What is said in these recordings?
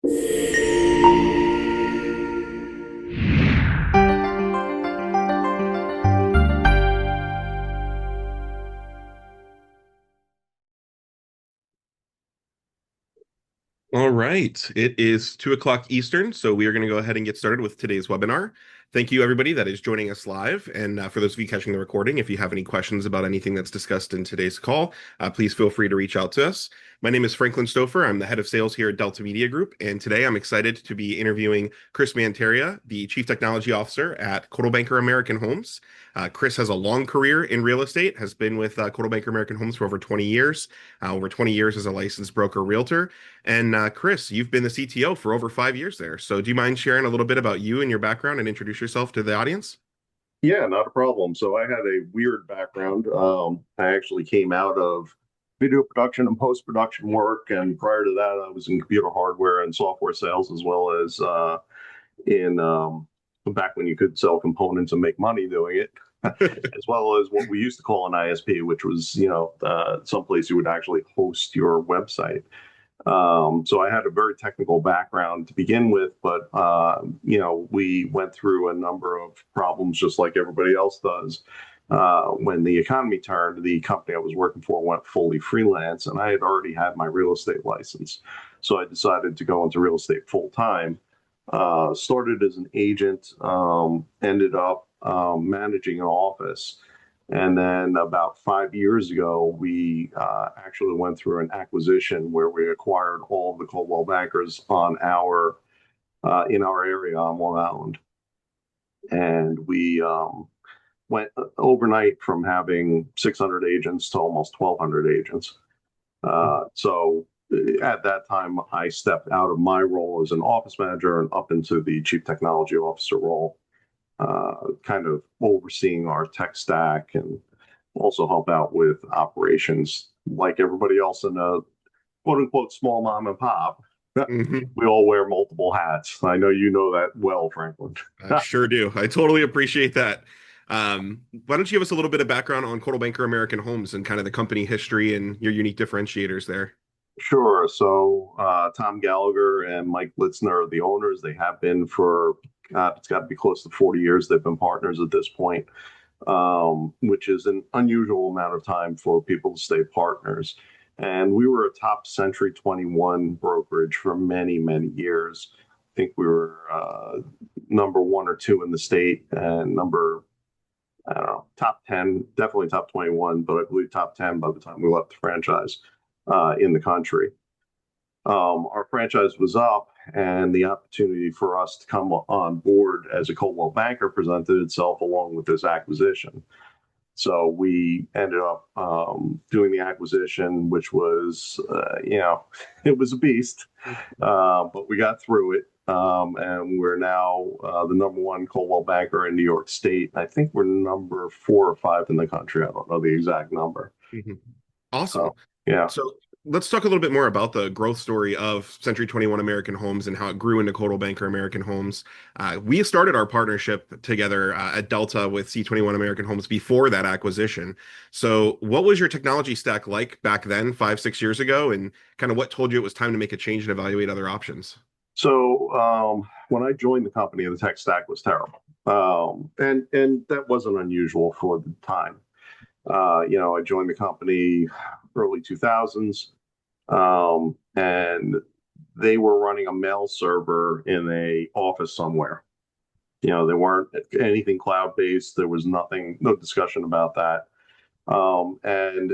All right. It is 2 o'clock Eastern, so we are going to go ahead and get started with today's webinar. Thank you, everybody that is joining us live. And for those of you catching the recording, if you have any questions about anything that's discussed in today's call, please feel free to reach out to us. My name is Franklin Stouffer. I'm the head of sales here at Delta Media Group. And today I'm excited to be interviewing Chris Manteria, the Chief Technology Officer at Coldwell American Homes. Chris has a long career in real estate, has been with Coldwell American Homes for over 20 years, over 20 years as a licensed broker realtor. And Chris, you've been the CTO for over 5 years there. So do you mind sharing a little bit about you and your background and introduce yourself to the audience? Yeah, not a problem. So I had a weird background. I actually came out of video production and post-production work, and prior to that, I was in computer hardware and software sales, as well as in back when you could sell components and make money doing it, as well as what we used to call an ISP, which was someplace you would actually host your website. So I had a very technical background to begin with, but we went through a number of problems just like everybody else does. When the economy turned, the company I was working for went fully freelance, and I had already had my real estate license. So I decided to go into real estate full time. Started as an agent, ended up managing an office. And then about 5 years ago, we actually went through an acquisition where we acquired all of the Coldwell bankers on our in our area on Long Island, and we went overnight from having 600 agents to almost 1,200 agents. So at that time, I stepped out of my role as an office manager and up into the chief technology officer role, kind of overseeing our tech stack and also help out with operations like everybody else in a quote unquote small mom and pop. Mhm. We all wear multiple hats. I know you know that well, Franklin. I sure do. I totally appreciate that. Why don't you give us a little bit of background on Coldwell American Homes and kind of the company history and your unique differentiators there? Sure. So Tom Gallagher and Mike Litzner are the owners. They have been for, it's got to be close to 40 years. They've been partners at this point, which is an unusual amount of time for people to stay partners. And we were a top Century 21 brokerage for many, many years. I think we were number one or two in the state and number, I don't know, top 10, definitely top 21, but I believe top 10 by the time we left the franchise in the country. Our franchise was up, and the opportunity for us to come on board as a Coldwell banker presented itself along with this acquisition. So we ended up doing the acquisition, which was, it was a beast, but we got through it. And we're now the number one Coldwell banker in New York State. I think we're number 4 or 5 in the country. I don't know the exact number. Mhm. Awesome. So, yeah. So let's talk a little bit more about the growth story of Century 21 American Homes and how it grew into Coldwell American Homes. We started our partnership together at Delta with C21 American Homes before that acquisition. So what was your technology stack like back then, 5, 6 years ago, and kind of what told you it was time to make a change and evaluate other options? So when I joined the company, the tech stack was terrible, and that wasn't unusual for the time. I joined the company early 2000s, and they were running a mail server in a office somewhere. They weren't anything cloud based. There was nothing, no discussion about that. And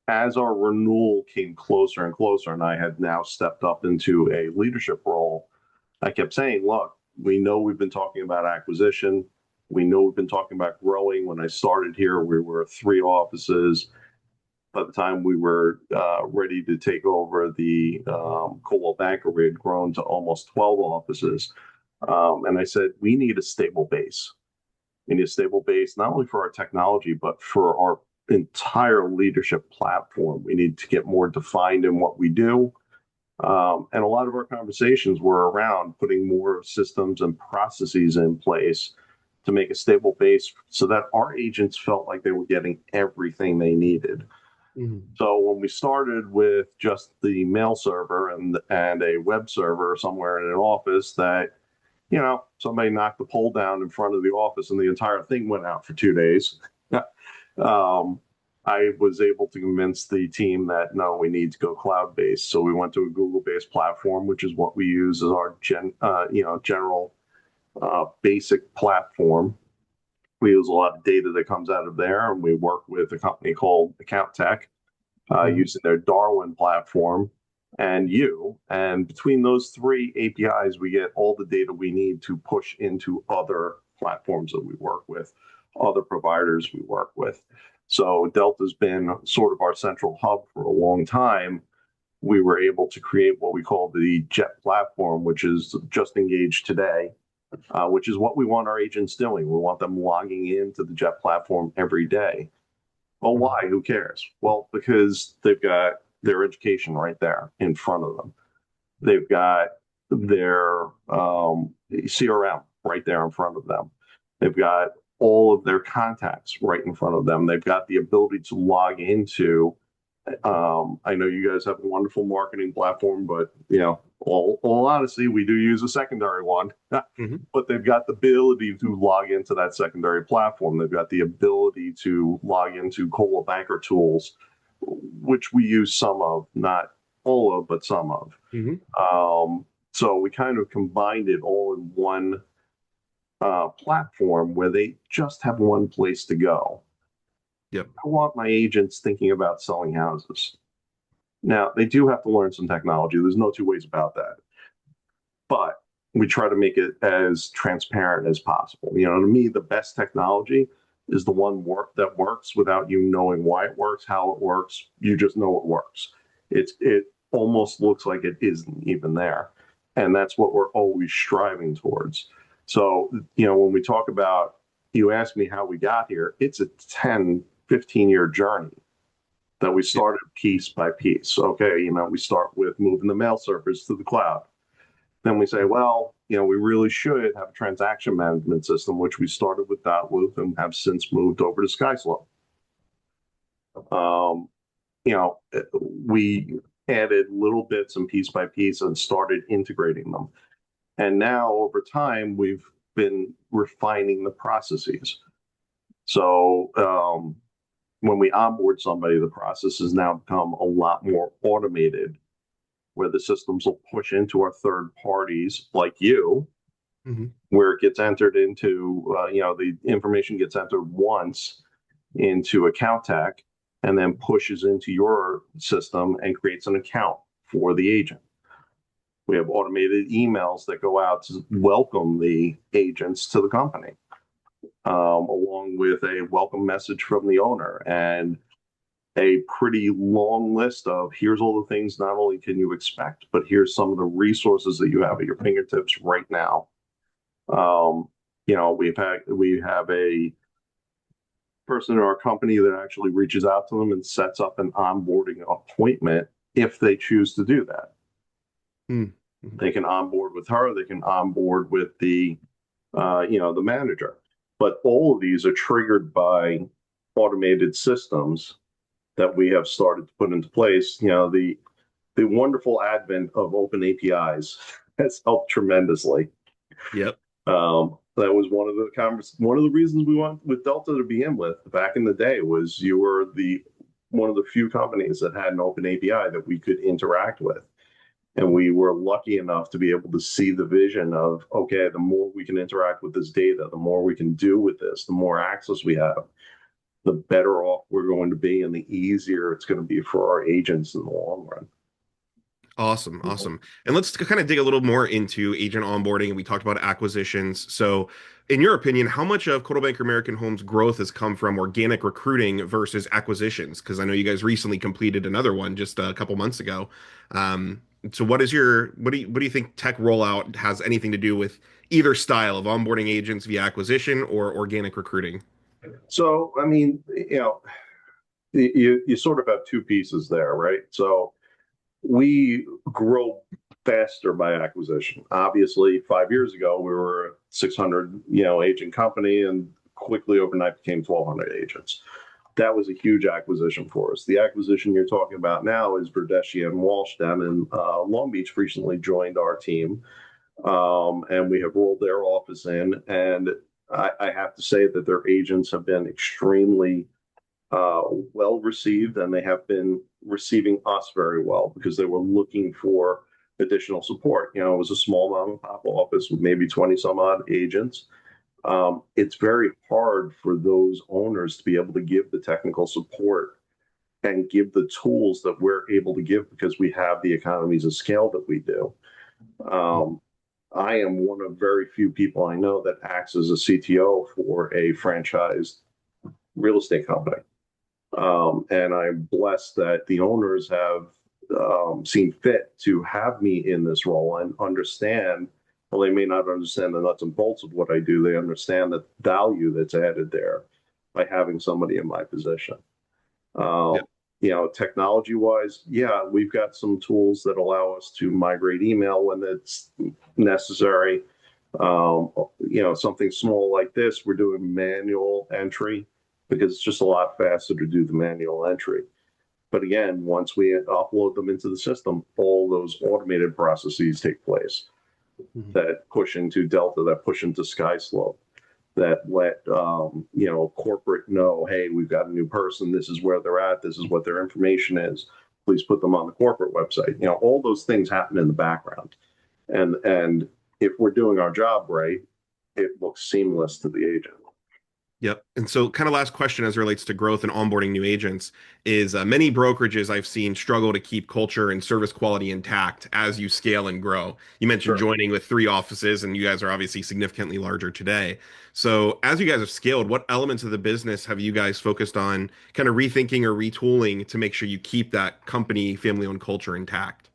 as our renewal came closer and closer, and I had now stepped up into a leadership role, I kept saying, look, we know we've been talking about acquisition. We know we've been talking about growing. When I started here, we were 3 offices. By the time we were ready to take over the Coldwell Banker, we had grown to almost 12 offices. And I said, we need a stable base. We need a stable base, not only for our technology, but for our entire leadership platform. We need to get more defined in what we do. And a lot of our conversations were around putting more systems and processes in place to make a stable base so that our agents felt like they were getting everything they needed. Mhm. So when we started with just the mail server and a web server somewhere in an office that, somebody knocked the pole down in front of the office and the entire thing went out for 2 days. um, I was able to convince the team that no, we need to go cloud based. So we went to a Google based platform, which is what we use as our general basic platform. We use a lot of data that comes out of there, and we work with a company called Account Tech Mhm. using their Darwin platform and between those three APIs, we get all the data we need to push into other platforms that we work with, other providers we work with. So Delta's been sort of our central hub for a long time. We were able to create what we call the JET platform, which is just engaged today, which is what we want our agents doing. We want them logging into the JET platform every day. Well, Mhm. why? Who cares? Well, because they've got their education right there in front of them. They've got their CRM right there in front of them. They've got all of their contacts right in front of them. They've got the ability to log into. I know you guys have a wonderful marketing platform, but all honesty, we do use a secondary one. Mhm. But they've got the ability to log into that secondary platform. They've got the ability to log into Coldwell Banker tools, which we use some of, not all of, but some of. Mhm. So we kind of combined it all in one platform where they just have one place to go. Yep. I want my agents thinking about selling houses. Now, they do have to learn some technology. There's no two ways about that. But we try to make it as transparent as possible. To me, the best technology is the one that works without you knowing why it works, how it works. You just know it works. It almost looks like it isn't even there. And that's what we're always striving towards. So, when we talk about, you ask me how we got here, it's a 10, 15-year journey that we Yep. started piece by piece. Okay, we start with moving the mail servers to the cloud. Then we say, well, we really should have a transaction management system, which we started with Dotloop and have since moved over to SkySlope. Um, we added little bits and piece by piece and started integrating them. And now over time, we've been refining the processes. So when we onboard somebody, the process has now become a lot more automated, where the systems will push into our third parties like you, Mhm. where it gets entered into, the information gets entered once into account tech and then pushes into your system and creates an account for the agent. We have automated emails that go out to welcome the agents to the company, along with a welcome message from the owner and a pretty long list of here's all the things not only can you expect, but here's some of the resources that you have at your fingertips right now. Um, we have a person in our company that actually reaches out to them and sets up an onboarding appointment if they choose to do that. Mhm. Mhm. They can onboard with her, they can onboard with the manager. But all of these are triggered by automated systems that we have started to put into place. The wonderful advent of open APIs has helped tremendously. Yep. That was one of the reasons we went with Delta to begin with back in the day was you were the one of the few companies that had an open API that we could interact with. And we were lucky enough to be able to see the vision of, okay, the more we can interact with this data, the more we can do with this, the more access we have, the better off we're going to be and the easier it's going to be for our agents in the long run. Awesome, awesome. And let's kind of dig a little more into agent onboarding. We talked about acquisitions. So, in your opinion, how much of Coldwell Banker American Homes growth has come from organic recruiting versus acquisitions? Because I know you guys recently completed another one just a couple months ago. So, what do you think tech rollout has anything to do with either style of onboarding agents via acquisition or organic recruiting? So, I mean, you sort of have two pieces there, right? So we grow faster by acquisition. Obviously, 5 years ago, we were a 600 agent company, and quickly overnight became 1,200 agents. that was a huge acquisition for us. The acquisition you're talking about now is Verdeschi and Walsh down in Long Beach recently joined our team, and we have rolled their office in. And I have to say that their agents have been extremely well received, and they have been receiving us very well because they were looking for additional support. You know, it was a small mom and pop office with maybe 20 some odd agents. It's very hard for those owners to be able to give the technical support and give the tools that we're able to give because we have the economies of scale that we do. Um, I am one of very few people I know that acts as a CTO for a franchised real estate company. And I'm blessed that the owners have seen fit to have me in this role and understand. Well, they may not understand the nuts and bolts of what I do. They understand the value that's added there by having somebody in my position. Yeah. Um, you know, technology wise, yeah, we've got some tools that allow us to migrate email when it's necessary. You know, something small like this, we're doing manual entry because it's just a lot faster to do the manual entry. But again, once we upload them into the system, all those automated processes take place Mhm. that push into Delta, that push into SkySlope, that let you know, corporate know, hey, we've got a new person. This is where they're at. This is what their information is. Please put them on the corporate website. You know, all those things happen in the background, and if we're doing our job right, it looks seamless to the agent. Yep. And so, kind of last question as it relates to growth and onboarding new agents is many brokerages I've seen struggle to keep culture and service quality intact as you scale and grow. You mentioned Sure. joining with 3 offices, and you guys are obviously significantly larger today. So, as you guys have scaled, what elements of the business have you guys focused on kind of rethinking or retooling to make sure you keep that company family owned culture intact?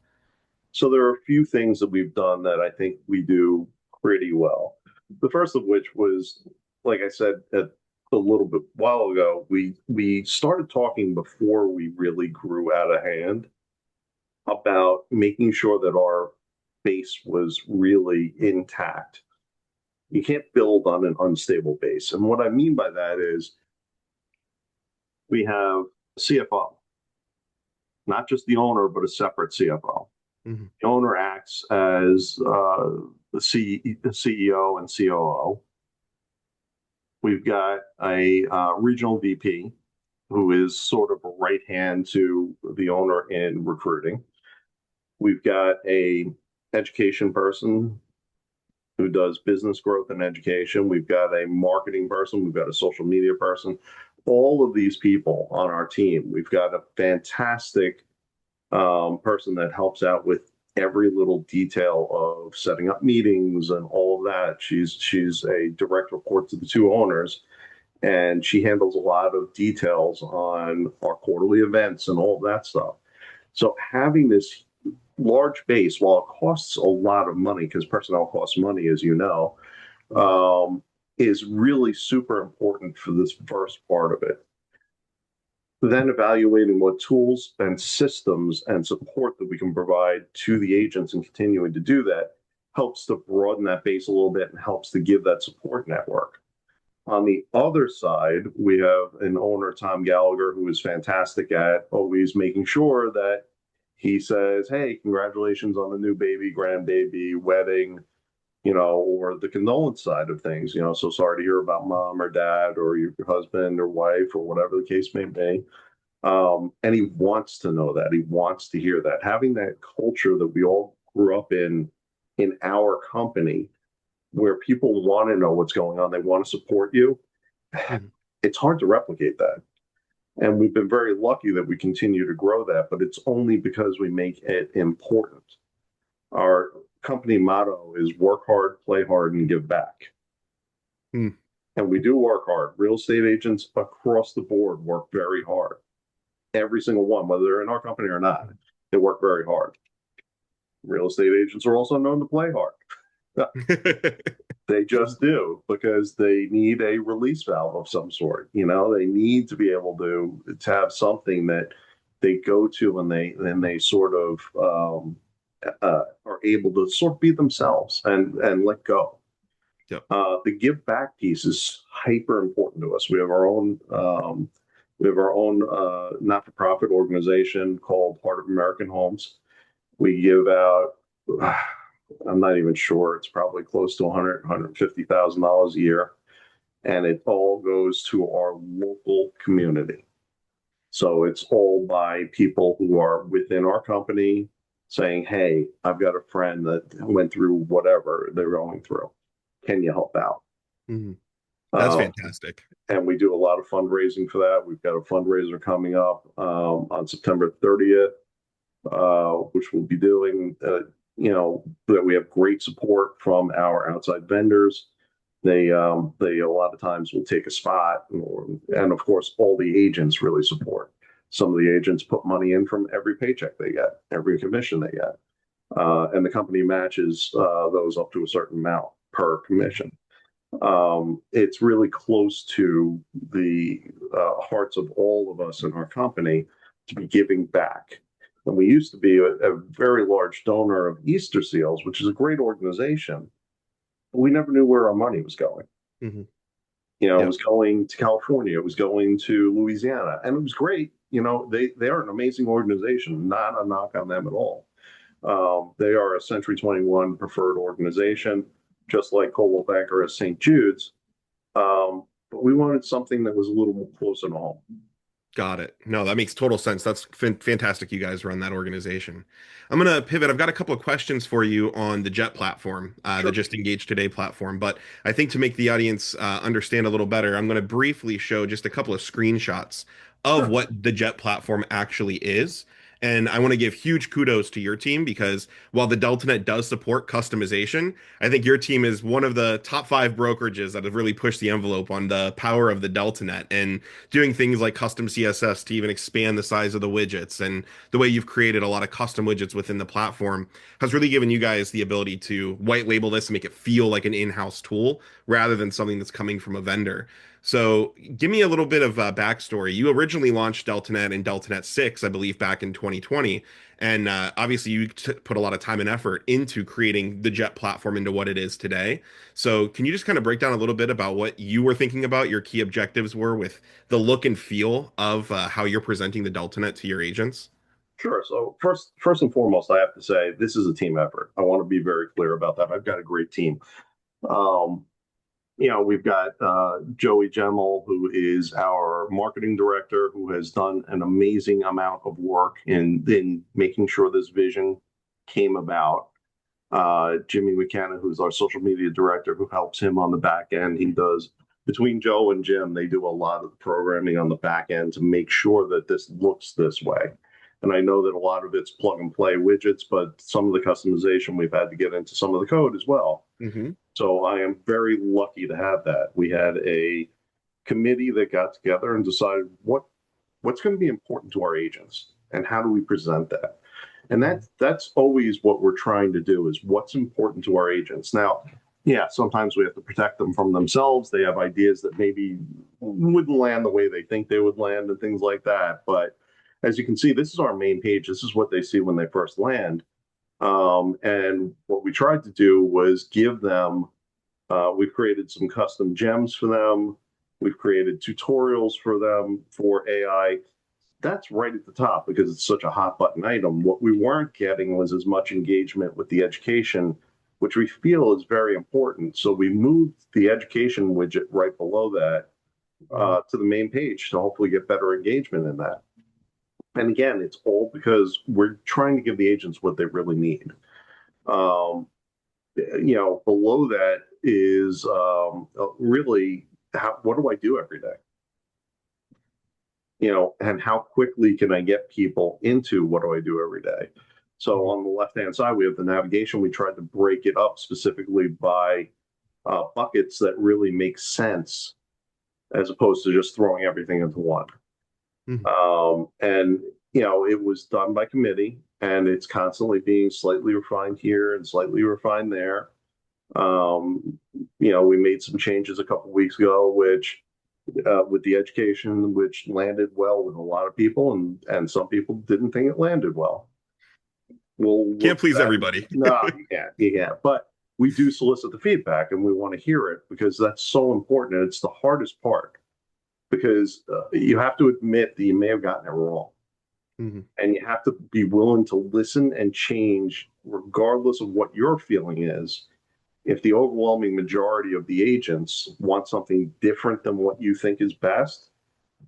So there are a few things that we've done that I think we do pretty well. The first of which was, like I said a little bit while ago, we started talking before we really grew out of hand about making sure that our base was really intact. You can't build on an unstable base. And what I mean by that is we have a CFO, not just the owner, but a separate CFO. Mhm. The owner acts as the CEO and COO. We've got a regional VP who is sort of a right hand to the owner in recruiting. We've got a education person who does business growth and education. We've got a marketing person. We've got a social media person. All of these people on our team. We've got a fantastic person that helps out with every little detail of setting up meetings and all of that. She's a direct report to the 2 owners, and she handles a lot of details on our quarterly events and all of that stuff. So having this large base, while it costs a lot of money, because personnel costs money, as you know, is really super important for this first part of it. Then evaluating what tools and systems and support that we can provide to the agents and continuing to do that helps to broaden that base a little bit and helps to give that support network. On the other side, we have an owner, Tom Gallagher, who is fantastic at always making sure that he says, hey, congratulations on the new baby, grandbaby, wedding, you know, or the condolence side of things, you know, so sorry to hear about mom or dad or your husband or wife or whatever the case may be. And he wants to know that. He wants to hear that. Having that culture that we all grew up in our company, where people want to know what's going on, they want to support you. Mhm. It's hard to replicate that. And we've been very lucky that we continue to grow that, but it's only because we make it important. Our company motto is work hard, play hard, and give back. Mhm. And we do work hard. Real estate agents across the board work very hard. Every single one, whether they're in our company or not, they work very hard. Real estate agents are also known to play hard. They just do because they need a release valve of some sort. You know, they need to be able to have something that they go to and they sort of are able to sort of be themselves and let go. Yep. The give back piece is hyper important to us. We have our own We have our own not-for-profit organization called Heart of American Homes. We give out, I'm not even sure, it's probably close to $150,000 a year, and it all goes to our local community. So it's all by people who are within our company saying, "Hey, I've got a friend that went through whatever they're going through. Can you help out?" Mhm. That's Uh, fantastic. and we do a lot of fundraising for that. We've got a fundraiser coming up on September 30th, which we'll be doing. That we have great support from our outside vendors. They a lot of times will take a spot, and of course, all the agents really support. Some of the agents put money in from every paycheck they get, every commission they get, and the company matches those up to a certain amount per Mhm. commission. It's really close to the hearts of all of us in our company to be giving back. And we used to be a very large donor of Easter Seals, which is a great organization. But we never knew where our money was going. Mhm. It Yep. was going to California, it was going to Louisiana, and it was great. They are an amazing organization, not a knock on them at all. They are a Century 21 preferred organization, just like Coldwell Banker is St. Jude's. But we wanted something that was a little more closer to home. Got it. No, that makes total sense. That's fantastic. You guys run that organization. I'm going to pivot. I've got a couple of questions for you on the Jet platform, the Sure, Just Engage Today platform. But I think to make the audience understand a little better, I'm going to briefly show just a couple of screenshots of sure. what the Jet platform actually is. And I want to give huge kudos to your team because while the DeltaNet does support customization, I think your team is one of the top five brokerages that have really pushed the envelope on the power of the DeltaNet. And doing things like custom CSS to even expand the size of the widgets and the way you've created a lot of custom widgets within the platform has really given you guys the ability to white label this and make it feel like an in-house tool rather than something that's coming from a vendor. So, give me a little bit of backstory. You originally launched DeltaNet and DeltaNet 6, I believe, back in 2020. And obviously, you put a lot of time and effort into creating the Jet platform into what it is today. So, can you just kind of break down a little bit about what you were thinking about, your key objectives were with the look and feel of how you're presenting the DeltaNet to your agents? Sure. So first and foremost, I have to say this is a team effort. I want to be very clear about that. I've got a great team. Um, we've got Joey Gemmel, who is our marketing director, who has done an amazing amount of work in making sure this vision came about. Jimmy McKenna, who's our social media director, who helps him on the back end. He does between Joe and Jim, they do a lot of the programming on the back end to make sure that this looks this way. And I know that a lot of it's plug and play widgets, but some of the customization we've had to get into some of the code as well. Mm-hmm. So I am very lucky to have that. We had a committee that got together and decided what's going to be important to our agents and how do we present that. And that's always what we're trying to do is what's important to our agents. Now, yeah, sometimes we have to protect them from themselves. They have ideas that maybe wouldn't land the way they think they would land and things like that. But as you can see, this is our main page. This is what they see when they first land. And what we tried to do was give them, we've created some custom gems for them. We've created tutorials for them for AI. That's right at the top because it's such a hot button item. What we weren't getting was as much engagement with the education, which we feel is very important. So we moved the education widget right below that Mm-hmm. to the main page to hopefully get better engagement in that. And again, it's all because we're trying to give the agents what they really need. Um, Below that is really what do I do every day? And how quickly can I get people into what do I do every day? So Mm-hmm. on the left hand side, we have the navigation. We tried to break it up specifically by buckets that really make sense as opposed to just throwing everything into one. Mm-hmm. And it was done by committee, and it's constantly being slightly refined here and slightly refined there. We made some changes a couple weeks ago, which with the education, which landed well with a lot of people, and some people didn't think it landed well. We'll Can't look at please that. everybody. No, you can't. But we do solicit the feedback, and we want to hear it because that's so important, and it's the hardest part. because you have to admit that you may have gotten it wrong. Hmm. And you have to be willing to listen and change regardless of what your feeling is. If the overwhelming majority of the agents want something different than what you think is best,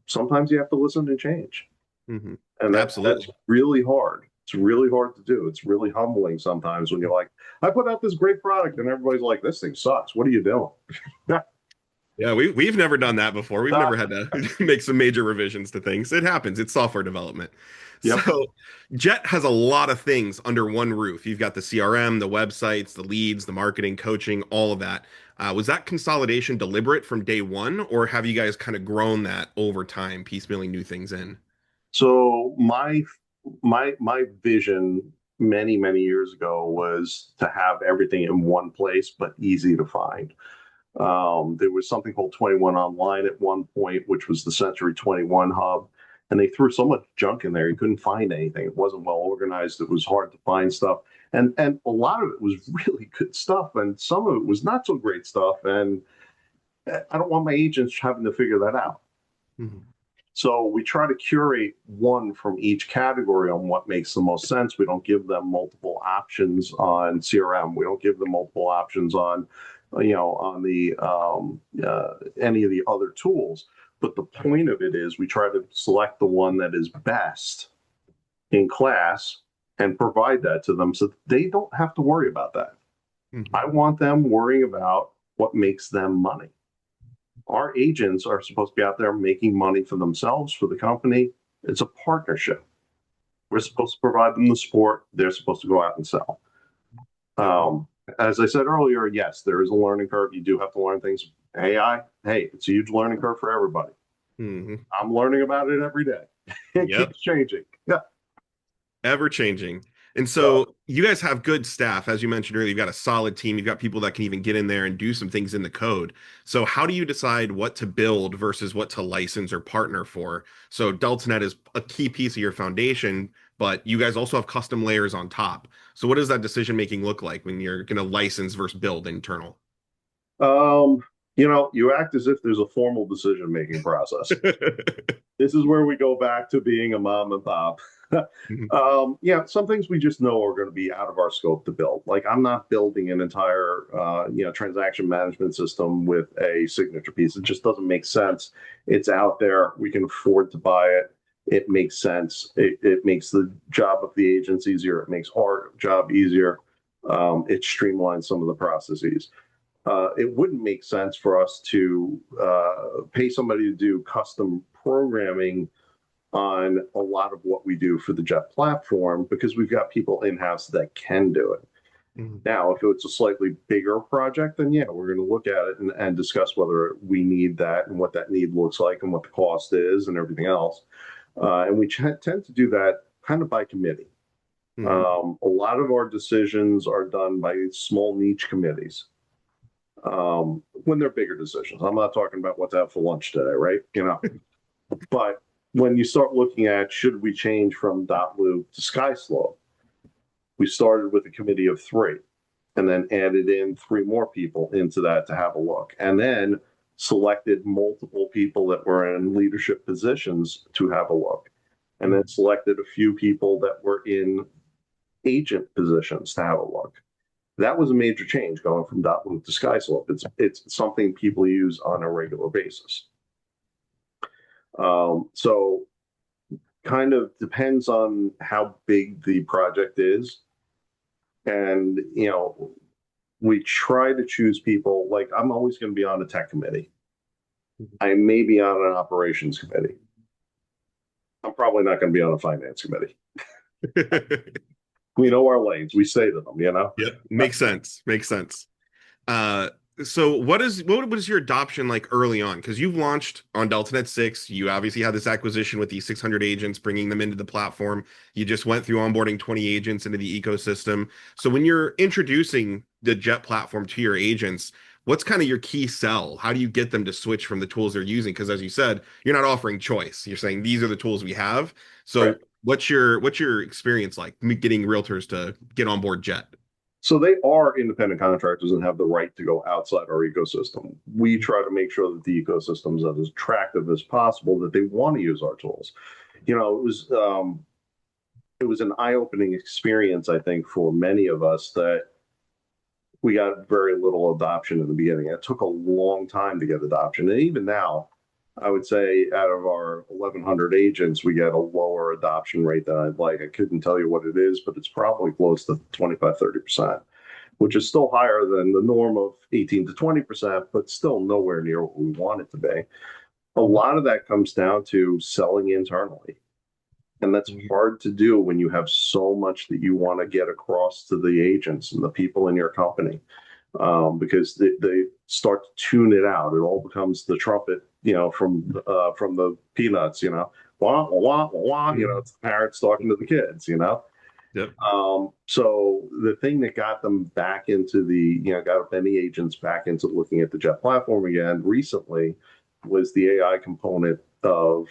sometimes you have to listen and change. Hmm. And that's Absolutely. really hard. It's really hard to do. It's really humbling sometimes when you're like, I put out this great product and everybody's like, this thing sucks. What are you doing? Yeah, we've never done that before. We've never had to make some major revisions to things. It happens. It's software development. Yep. So Jet has a lot of things under one roof. You've got the CRM, the websites, the leads, the marketing, coaching, all of that. Was that consolidation deliberate from day one, or have you guys kind of grown that over time, piecemealing new things in? So my vision many years ago was to have everything in one place, but easy to find. There was something called 21 Online at one point, which was the Century 21 hub. And they threw so much junk in there, you couldn't find anything. It wasn't well organized. It was hard to find stuff. And a lot of it was really good stuff. And some of it was not so great stuff. And I don't want my agents having to figure that out. Mhm. So we try to curate one from each category on what makes the most sense. We don't give them multiple options on CRM. We don't give them multiple options on, on the any of the other tools. But the point of it is we try to select the one that is best in class and provide that to them so that they don't have to worry about that. I Mhm. want them worrying about what makes them money. Our agents are supposed to be out there making money for themselves, for the company. It's a partnership. We're supposed to provide them the support. They're supposed to go out and sell. Yep. Um, as I said earlier, yes, there is a learning curve. You do have to learn things. AI, hey, it's a huge learning curve for everybody. Mhm. I'm learning about it every day. It Yep. keeps changing. Yeah. Ever changing. And So, so you guys have good staff. As you mentioned earlier, you've got a solid team. You've got people that can even get in there and do some things in the code. So how do you decide what to build versus what to license or partner for? So DeltaNet is a key piece of your foundation, but you guys also have custom layers on top. So what does that decision making look like when you're going to license versus build internal? um, you act as if there's a formal decision making process. This is where we go back to being a mom and pop. Yeah, some things we just know are going to be out of our scope to build. Like I'm not building an entire, transaction management system with a signature piece. It just doesn't make sense. It's out there. We can afford to buy it. It makes sense. It makes the job of the agents easier. It makes our job easier. It streamlines some of the processes. It wouldn't make sense for us to pay somebody to do custom programming on a lot of what we do for the Jet platform because we've got people in house that can do it. Mhm. Now, if it's a slightly bigger project, then yeah, we're going to look at it and discuss whether we need that and what that need looks like and what the cost is and everything else. And we tend to do that kind of by committee. Mhm. A lot of our decisions are done by small niche committees when they're bigger decisions. I'm not talking about what to have for lunch today, right? But when you start looking at should we change from dot loop to sky slope, we started with a committee of three and then added in three more people into that to have a look. And then selected multiple people that were in leadership positions to have a look. And then Mhm. selected a few people that were in agent positions to have a look. That was a major change going from dot loop to sky slope. It's something people use on a regular basis. So kind of depends on how big the project is. And, we try to choose people like I'm always going to be on a tech committee. I may be on an operations committee. I'm probably not going to be on a finance committee. We know our lanes. We say to them. Yep. Makes sense. Makes sense. Uh, so what was your adoption like early on? Because you've launched on DeltaNet 6. You obviously had this acquisition with these 600 agents, bringing them into the platform. You just went through onboarding 20 agents into the ecosystem. So when you're introducing the Jet platform to your agents, what's kind of your key sell? How do you get them to switch from the tools they're using? Because as you said, you're not offering choice. You're saying these are the tools we have. Right. So what's your experience like getting realtors to get on board Jet? So they are independent contractors and have the right to go outside our ecosystem. We try to make sure that the ecosystem is as attractive as possible, that they want to use our tools. It was an eye-opening experience, I think, for many of us that we got very little adoption in the beginning. It took a long time to get adoption. And even now, I would say out of our 1,100 agents, we get a lower adoption rate than I'd like. I couldn't tell you what it is, but it's probably close to 25, 30%, which is still higher than the norm of 18 to 20%, but still nowhere near what we want it to be. A lot of that comes down to selling internally. And that's hard to do when you have so much that you want to get across to the agents and the people in your company, because they start to tune it out. It all becomes the trumpet, from the Peanuts, wah wah wah. It's the parents talking to the kids. Yep. So the thing that got them back into got many agents back into looking at the Jet platform again recently was the AI component of,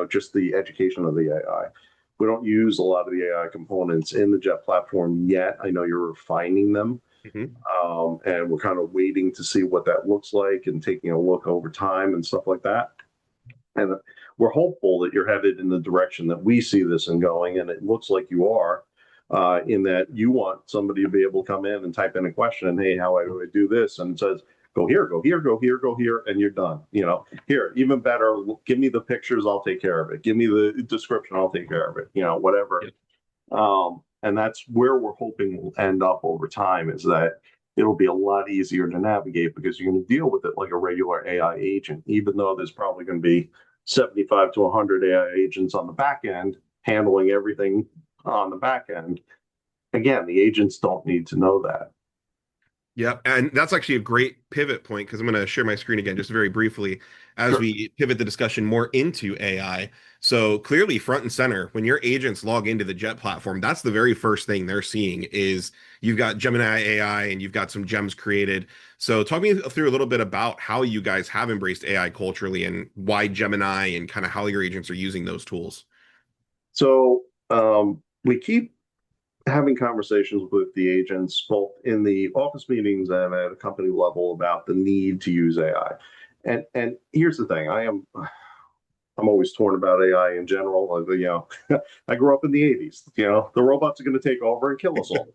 just the education of the AI. We don't use a lot of the AI components in the Jet platform yet. I know you're refining them, Mhm. and we're kind of waiting to see what that looks like and taking a look over time and stuff like that. And we're hopeful that you're headed in the direction that we see this and going, and it looks like you are, in that you want somebody to be able to come in and type in a question, and hey, how do I do this? And it says, go here, go here, go here, go here, and you're done. Here, even better, give me the pictures, I'll take care of it. Give me the description, I'll take care of it. Whatever. Yep. And that's where we're hoping we'll end up over time, is that it'll be a lot easier to navigate because you're going to deal with it like a regular AI agent, even though there's probably going to be 75 to 100 AI agents on the back end handling everything on the back end. Again, the agents don't need to know that. Yep. And that's actually a great pivot point because I'm going to share my screen again just very briefly as Sure. we pivot the discussion more into AI. So clearly front and center, when your agents log into the Jet platform, that's the very first thing they're seeing is you've got Gemini AI and you've got some gems created. So talk me through a little bit about how you guys have embraced AI culturally and why Gemini and kind of how your agents are using those tools. So we keep having conversations with the agents, both in the office meetings and at a company level, about the need to use AI. And here's the thing: I'm always torn about AI in general. I grew up in the '80s. The robots are going to take over and kill us all.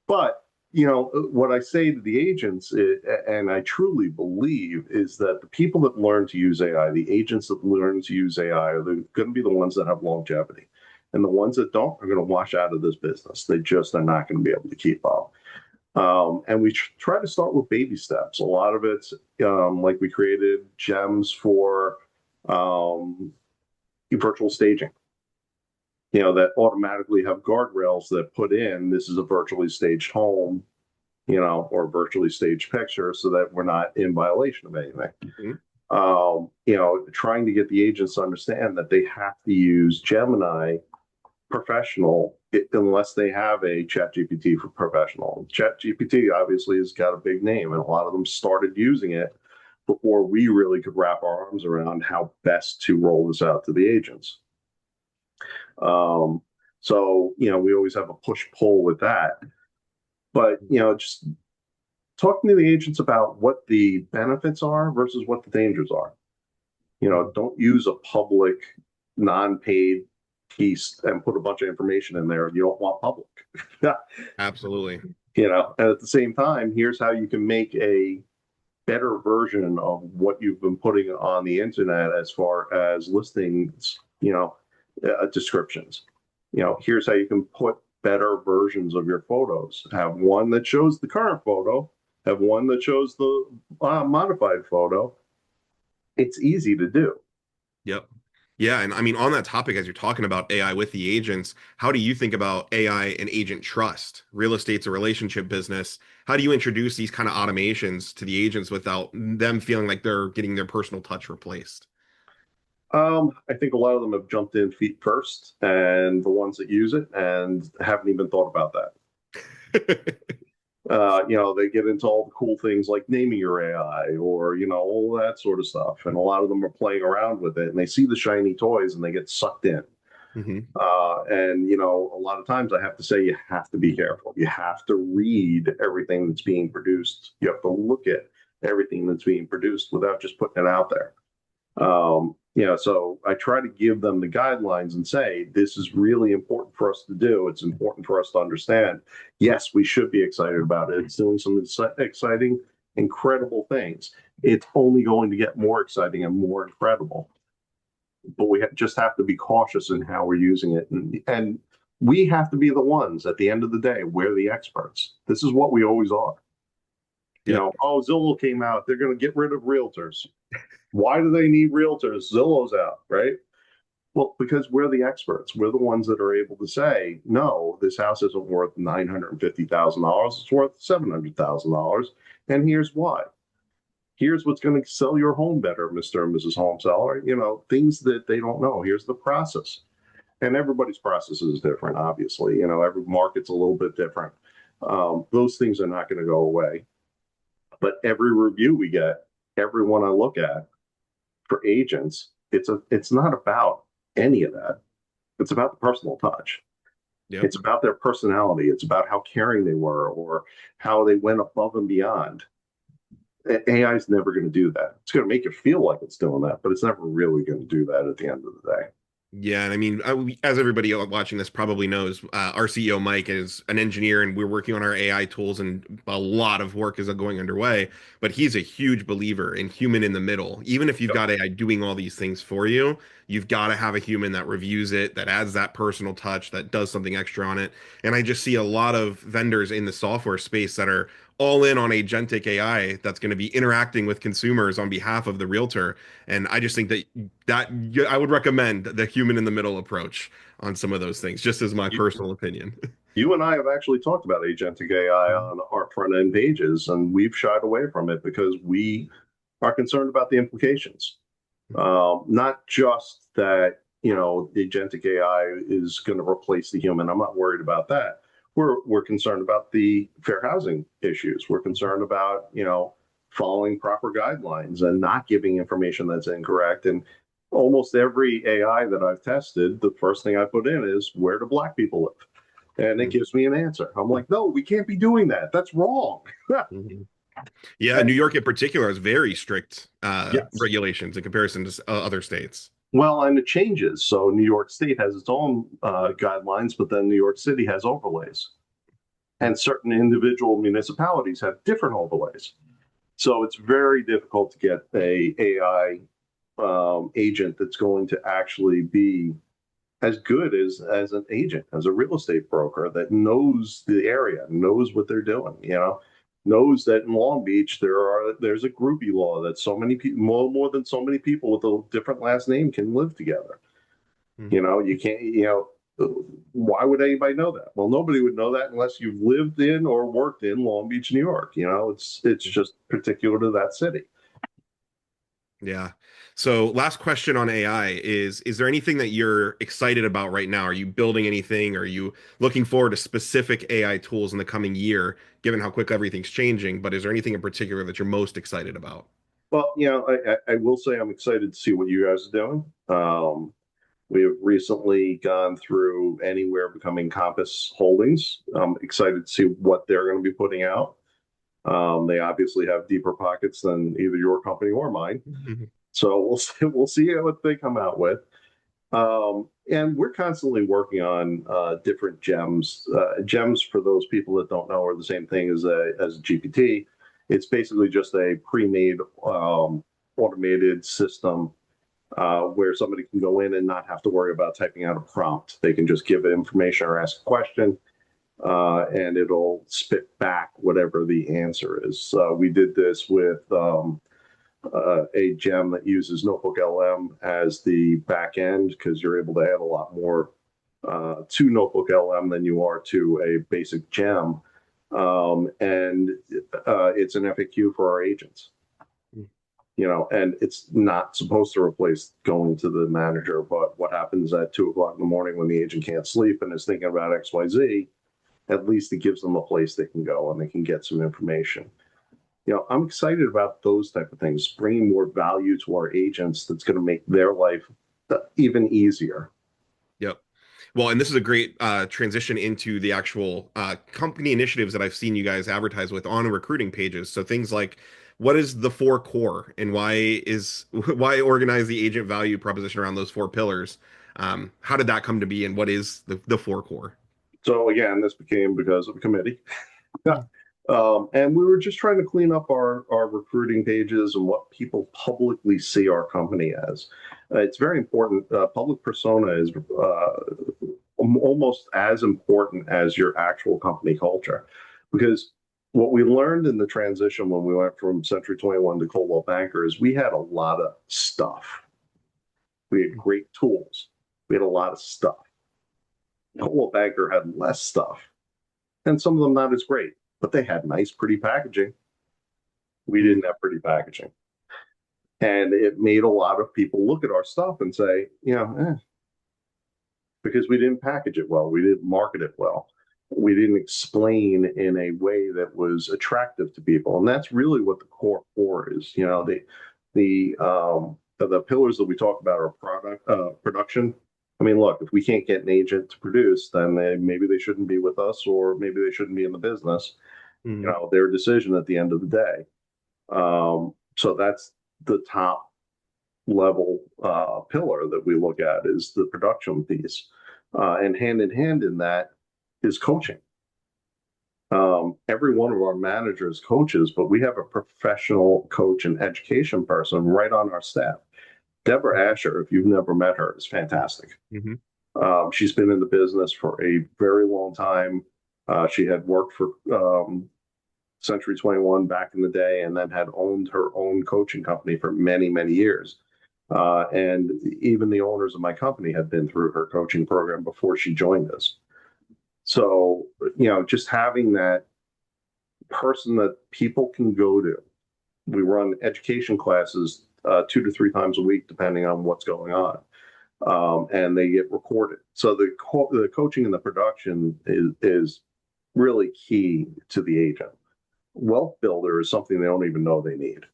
But what I say to the agents, and I truly believe, is that the people that learn to use AI, the agents that learn to use AI, are going to be the ones that have longevity. And the ones that don't are going to wash out of this business. They just are not going to be able to keep up. And we try to start with baby steps. A lot of it's like we created gems for um, virtual staging, that automatically have guardrails that put in this is a virtually staged home, or virtually staged picture so that we're not in violation of anything. Mhm. Trying to get the agents to understand that they have to use Gemini professional unless they have a chat GPT for professional. Chat GPT obviously has got a big name, and a lot of them started using it before we really could wrap our arms around how best to roll this out to the agents. We always have a push pull with that. But, just talking to the agents about what the benefits are versus what the dangers are. Don't use a public, non-paid piece and put a bunch of information in there you don't want public. Absolutely. And at the same time, here's how you can make a better version of what you've been putting on the internet as far as listings, descriptions. Here's how you can put better versions of your photos. Have one that shows the current photo, have one that shows the modified photo. It's easy to do. Yep. Yeah, and I mean on that topic, as you're talking about AI with the agents, how do you think about AI and agent trust? Real estate's a relationship business. How do you introduce these kind of automations to the agents without them feeling like they're getting their personal touch replaced? I think a lot of them have jumped in feet first, and the ones that use it and haven't even thought about that. They get into all the cool things like naming your AI or, all that sort of stuff. And a lot of them are playing around with it and they see the shiny toys and they get sucked in. Hmm. And, a lot of times I have to say, you have to be careful. You have to read everything that's being produced. You have to look at everything that's being produced without just putting it out there. So I try to give them the guidelines and say, this is really important for us to do. It's important for us to understand. Yes, we should be excited about it. It's doing some exciting, incredible things. It's only going to get more exciting and more incredible, but we just have to be cautious in how we're using it. And we have to be the ones at the end of the day. We're the experts. This is what we always are. Yep. Oh, Zillow came out. They're going to get rid of realtors. Why do they need realtors? Zillow's out, right? Well, because we're the experts. We're the ones that are able to say, no, this house isn't worth $950,000. It's worth $700,000. And here's why. Here's what's going to sell your home better, Mr. and Mrs. Home Seller. Things that they don't know. Here's the process. And everybody's process is different, obviously. Every market's a little bit different. Those things are not going to go away. But every review we get, every one I look at for agents, it's not about any of that. It's about the personal touch. Yep. It's about their personality. It's about how caring they were or how they went above and beyond. AI is never going to do that. It's going to make it feel like it's doing that, but it's never really going to do that at the end of the day. Yeah, and I mean, as everybody watching this probably knows, our CEO Mike is an engineer, and we're working on our AI tools, and a lot of work is going underway. But he's a huge believer in human in the middle. Even if you've Yep. got AI doing all these things for you, you've got to have a human that reviews it, that adds that personal touch, that does something extra on it. And I just see a lot of vendors in the software space that are all in on agentic AI that's going to be interacting with consumers on behalf of the realtor. And I just think that I would recommend the human in the middle approach on some of those things, just as my You, personal opinion. you and I have actually talked about agentic AI on our front end pages, and we've shied away from it because we are concerned about the implications. Not just that, the agentic AI is going to replace the human. I'm not worried about that. We're concerned about the fair housing issues. We're concerned about, following proper guidelines and not giving information that's incorrect. And almost every AI that I've tested, the first thing I put in is, where do Black people live? And it gives me an answer. I'm like, no, we can't be doing that. That's wrong. Mhm. Yeah, New And York in particular has very strict yes. regulations in comparison to other states. Well, and it changes. So New York State has its own guidelines, but then New York City has overlays. And certain individual municipalities have different overlays. So it's very difficult to get a AI agent that's going to actually be as good as an agent, as a real estate broker that knows the area, knows what they're doing, knows that in Long Beach there's a groupie law that so many people, more than so many people with a different last name can live together. Mhm. You can't, why would anybody know that? Well, nobody would know that unless you've lived in or worked in Long Beach, New York. It's just particular to that city. Yeah. So last question on AI is there anything that you're excited about right now? Are you building anything? Are you looking forward to specific AI tools in the coming year, given how quick everything's changing? But is there anything in particular that you're most excited about? Well, I will say I'm excited to see what you guys are doing. We have recently gone through Anywhere becoming Compass Holdings. I'm excited to see what they're going to be putting out. They obviously have deeper pockets than either your company or mine. So we'll see what they come out with. And we're constantly working on different gems. Gems, for those people that don't know, are the same thing as a GPT. It's basically just a pre-made automated system where somebody can go in and not have to worry about typing out a prompt. They can just give it information or ask a question, and it'll spit back whatever the answer is. We did this with a gem that uses Notebook LM as the back end because you're able to add a lot more to Notebook LM than you are to a basic gem. And it's an FAQ for our agents. And it's not supposed to replace going to the manager, but what happens at 2 o'clock in the morning when the agent can't sleep and is thinking about XYZ, at least it gives them a place they can go and they can get some information. I'm excited about those type of things, bringing more value to our agents that's going to make their life even easier. Yep. Well, and this is a great transition into the actual company initiatives that I've seen you guys advertise with on recruiting pages. So things like, what is the four core, and why is why organize the agent value proposition around those four pillars? How did that come to be, and what is the four core? So again, this became because of a committee. And we were just trying to clean up our recruiting pages and what people publicly see our company as. It's very important. Public persona is almost as important as your actual company culture. Because what we learned in the transition when we went from Century 21 to Coldwell Banker is we had a lot of stuff. We had great tools. We had a lot of stuff. Coldwell Banker had less stuff, and some of them not as great, but they had nice, pretty packaging. We Mm, didn't have pretty packaging. And it made a lot of people look at our stuff and say, because we didn't package it well, we didn't market it well, we didn't explain in a way that was attractive to people. And that's really what the core four is. The pillars that we talk about are production. I mean, look, if we can't get an agent to produce, then maybe they shouldn't be with us, or maybe they shouldn't be in the business. mm, Their decision at the end of the day. So that's the top level pillar that we look at is the production piece. And hand in hand in that is coaching. Every one of our managers coaches, but we have a professional coach and education person right on our staff. Deborah Asher, if you've never met her, is fantastic. mhm, She's been in the business for a very long time. She had worked for Century 21 back in the day and then had owned her own coaching company for many, many years. And even the owners of my company had been through her coaching program before she joined us. So, just having that person that people can go to. We run education classes 2 to 3 times a week, depending on what's going on. And they get recorded. So the coaching and the production is really key to the agent. Wealth builder is something they don't even know they need.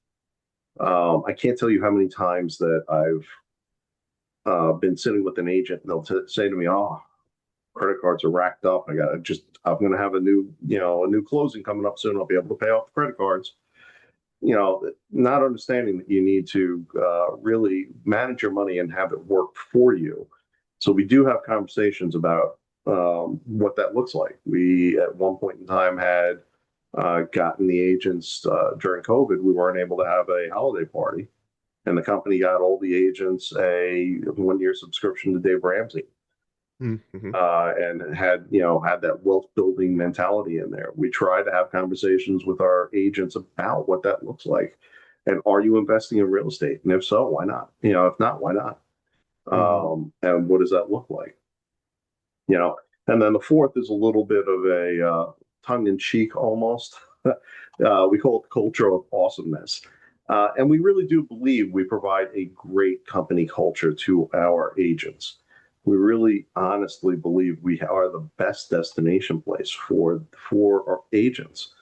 I can't tell you how many times that I've been sitting with an agent and they'll say to me, "Oh, credit cards are racked up. I'm going to have a new closing coming up soon. I'll be able to pay off the credit cards." Not understanding that you need to really manage your money and have it work for you. So we do have conversations about what that looks like. We at one point in time had gotten the agents during COVID. We weren't able to have a holiday party, and the company got all the agents a 1 year subscription to Dave Ramsey, mhm. and had that wealth building mentality in there. We try to have conversations with our agents about what that looks like, and are you investing in real estate? And if so, why not? If not, why not? Mhm. And what does that look like? You know, and then the fourth is a little bit of a tongue in cheek almost. We call it the culture of awesomeness. And we really do believe we provide a great company culture to our agents. We really honestly believe we are the best destination place for our agents.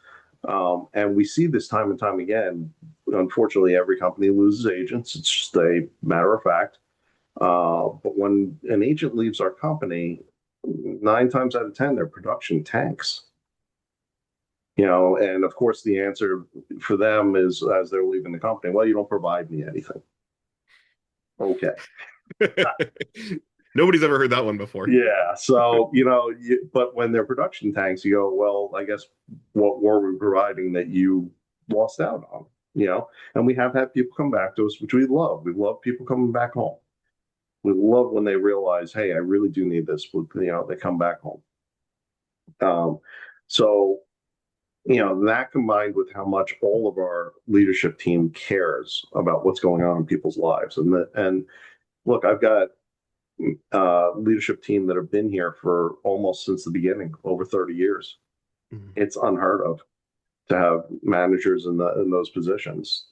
And we see this time and time again. Unfortunately, every company loses agents. It's just a matter of fact. But when an agent leaves our company, 9 times out of 10, their production tanks. And of course, the answer for them is as they're leaving the company, well, you don't provide me anything. Okay. Nobody's ever heard that one before. Yeah. So, but when their production tanks, you go, well, I guess what were we providing that you lost out on? And we have had people come back to us, which we love. We love people coming back home. We love when they realize, hey, I really do need this. They come back home. Um, so, that combined with how much all of our leadership team cares about what's going on in people's lives. And look, I've got leadership team that have been here for almost since the beginning, over 30 years. Mhm. It's unheard of to have managers in those positions,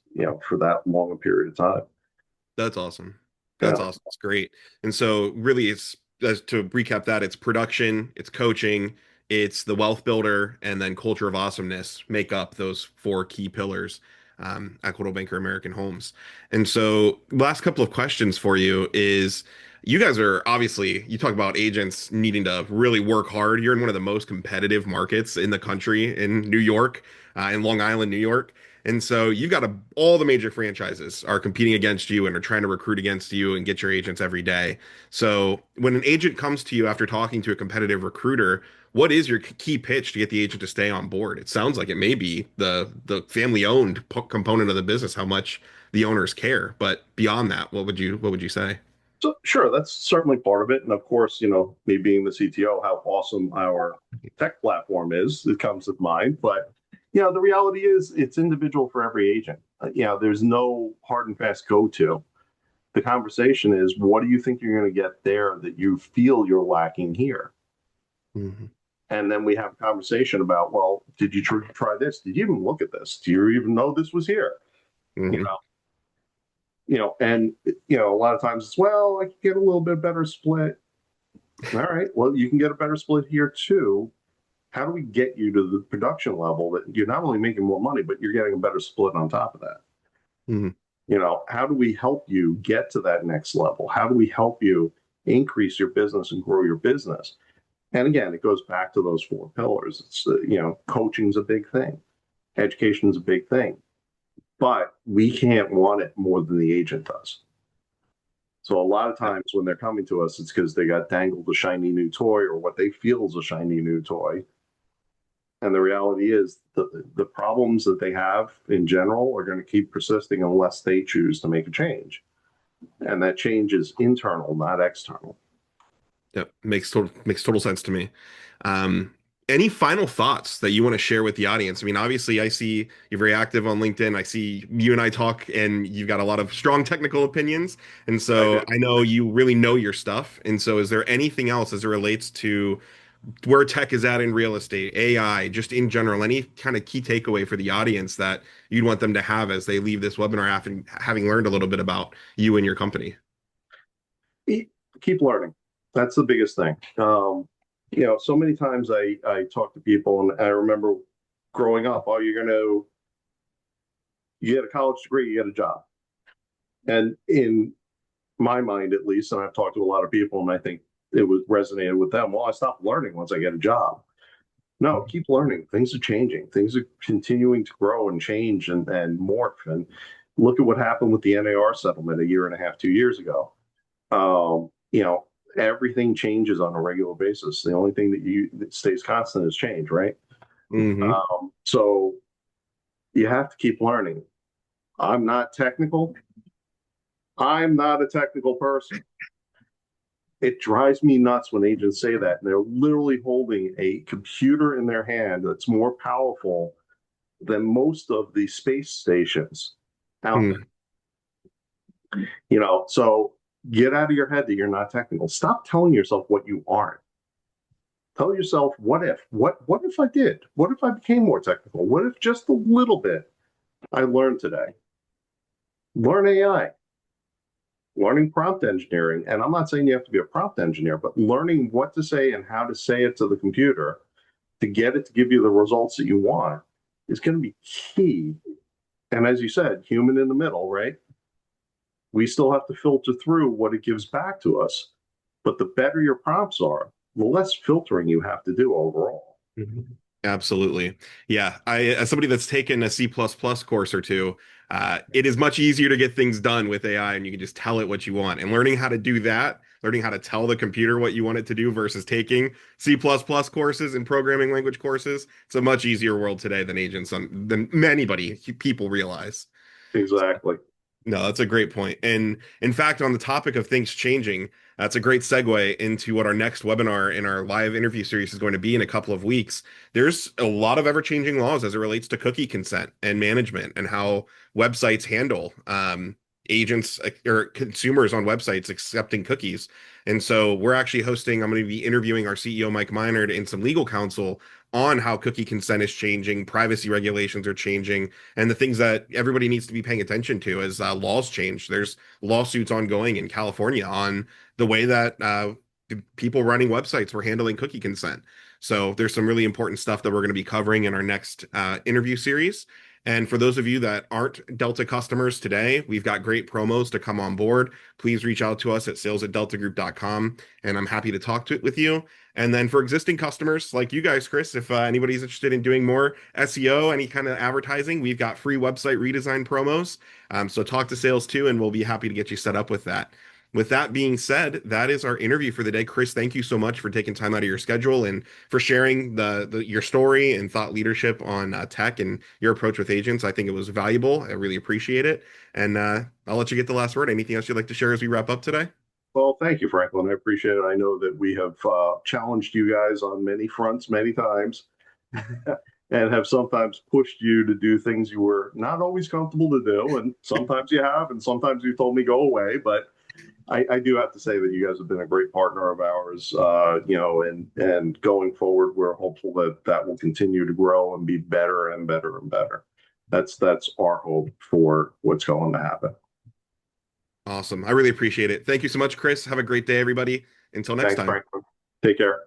for that long a period of time. That's awesome. That's Yeah. awesome. It's great. And so really it's as to recap that, it's production, it's coaching, it's the wealth builder, and then culture of awesomeness make up those four key pillars at Coldwell Banker American Homes. And so last couple of questions for you is You guys are obviously, you talk about agents needing to really work hard. You're in one of the most competitive markets in the country in New York, in Long Island, New York. And so you've got all the major franchises are competing against you and are trying to recruit against you and get your agents every day. So when an agent comes to you after talking to a competitive recruiter, what is your key pitch to get the agent to stay on board? It sounds like it may be the family owned component of the business, how much the owners care. But beyond that, what would you say? So sure, that's certainly part of it. And of course, me being the CTO, how awesome our tech platform is, it comes to mind. But the reality is it's individual for every agent. There's no hard and fast go-to. The conversation is, what do you think you're going to get there that you feel you're lacking here? Mhm. And then we have a conversation about, well, did you try this? Did you even look at this? Do you even know this was here? You Hmm. know, and a lot of times it's, well, I could get a little bit better split. All right, well, you can get a better split here too. How do we get you to the production level that you're not only making more money, but you're getting a better split on top of that? Hmm. How do we help you get to that next level? How do we help you increase your business and grow your business? And again, it goes back to those four pillars. It's coaching's a big thing, education's a big thing, but we can't want it more than the agent does. So a lot of times when they're coming to us, it's because they got dangled a shiny new toy or what they feel is a shiny new toy. And the reality is the problems that they have in general are going to keep persisting unless they choose to make a change. And that change is internal, not external. Yep, makes total sense to me. Um, any final thoughts that you want to share with the audience? I mean, obviously, I see you're very active on LinkedIn. I see you and I talk, and you've got a lot of strong technical opinions. And I so do. I know you really know your stuff. And so, is there anything else as it relates to where tech is at in real estate, AI, just in general, any kind of key takeaway for the audience that you'd want them to have as they leave this webinar having learned a little bit about you and your company? Keep learning. That's the biggest thing. So many times I talk to people and I remember growing up, oh, you get a college degree, you get a job. And in my mind, at least, and I've talked to a lot of people and I think it was resonated with them. Well, I stopped learning once I get a job. No, keep learning. Things are changing. Things are continuing to grow and change and morph. And look at what happened with the NAR settlement a year and a half, 2 years ago. Um, you know, Everything changes on a regular basis. The only thing that stays constant is change, right? Hmm. So you have to keep learning. I'm not technical. I'm not a technical person. It drives me nuts when agents say that. And they're literally holding a computer in their hand that's more powerful than most of the space stations out there. So get out of your head that you're not technical. Stop telling yourself what you aren't. Tell yourself, what if? What if I did? What if I became more technical? What if just a little bit I learned today? Learn AI, learning prompt engineering. And I'm not saying you have to be a prompt engineer, but learning what to say and how to say it to the computer to get it to give you the results that you want is going to be key. And as you said, human in the middle, right? We still have to filter through what it gives back to us. But the better your prompts are, the less filtering you have to do overall. Mhm. Absolutely. Yeah. As somebody that's taken a C++ course or two, it is much easier to get things done with AI and you can just tell it what you want. And learning how to do that, learning how to tell the computer what you want it to do versus taking C++ courses and programming language courses, it's a much easier world today than anybody, people realize. Exactly. No, that's a great point. And in fact, on the topic of things changing, that's a great segue into what our next webinar in our live interview series is going to be in a couple of weeks. There's a lot of ever-changing laws as it relates to cookie consent and management and how websites handle agents or consumers on websites accepting cookies. And so we're actually hosting, I'm going to be interviewing our CEO, Mike Minard, and some legal counsel on how cookie consent is changing, privacy regulations are changing, and the things that everybody needs to be paying attention to as laws change. There's lawsuits ongoing in California on the way that the people running websites were handling cookie consent. So there's some really important stuff that we're going to be covering in our next interview series. And for those of you that aren't Delta customers today, we've got great promos to come on board. Please reach out to us at sales@deltagroup.com, and I'm happy to talk with you. And then for existing customers like you guys, Chris, if anybody's interested in doing more SEO, any kind of advertising, we've got free website redesign promos. So talk to sales too, and we'll be happy to get you set up with that. With that being said, that is our interview for the day. Chris, thank you so much for taking time out of your schedule and for sharing your story and thought leadership on tech and your approach with agents. I think it was valuable. I really appreciate it. And I'll let you get the last word. Anything else you'd like to share as we wrap up today? Well, thank you, Franklin. I appreciate it. I know that we have challenged you guys on many fronts, many times, and have sometimes pushed you to do things you were not always comfortable to do. And sometimes you have, and sometimes you told me go away. But I do have to say that you guys have been a great partner of ours, and going forward, we're hopeful that that will continue to grow and be better and better and better. That's our hope for what's going to happen. Awesome. I really appreciate it. Thank you so much, Chris. Have a great day, everybody. Until next Thanks, time. Franklin. Take care.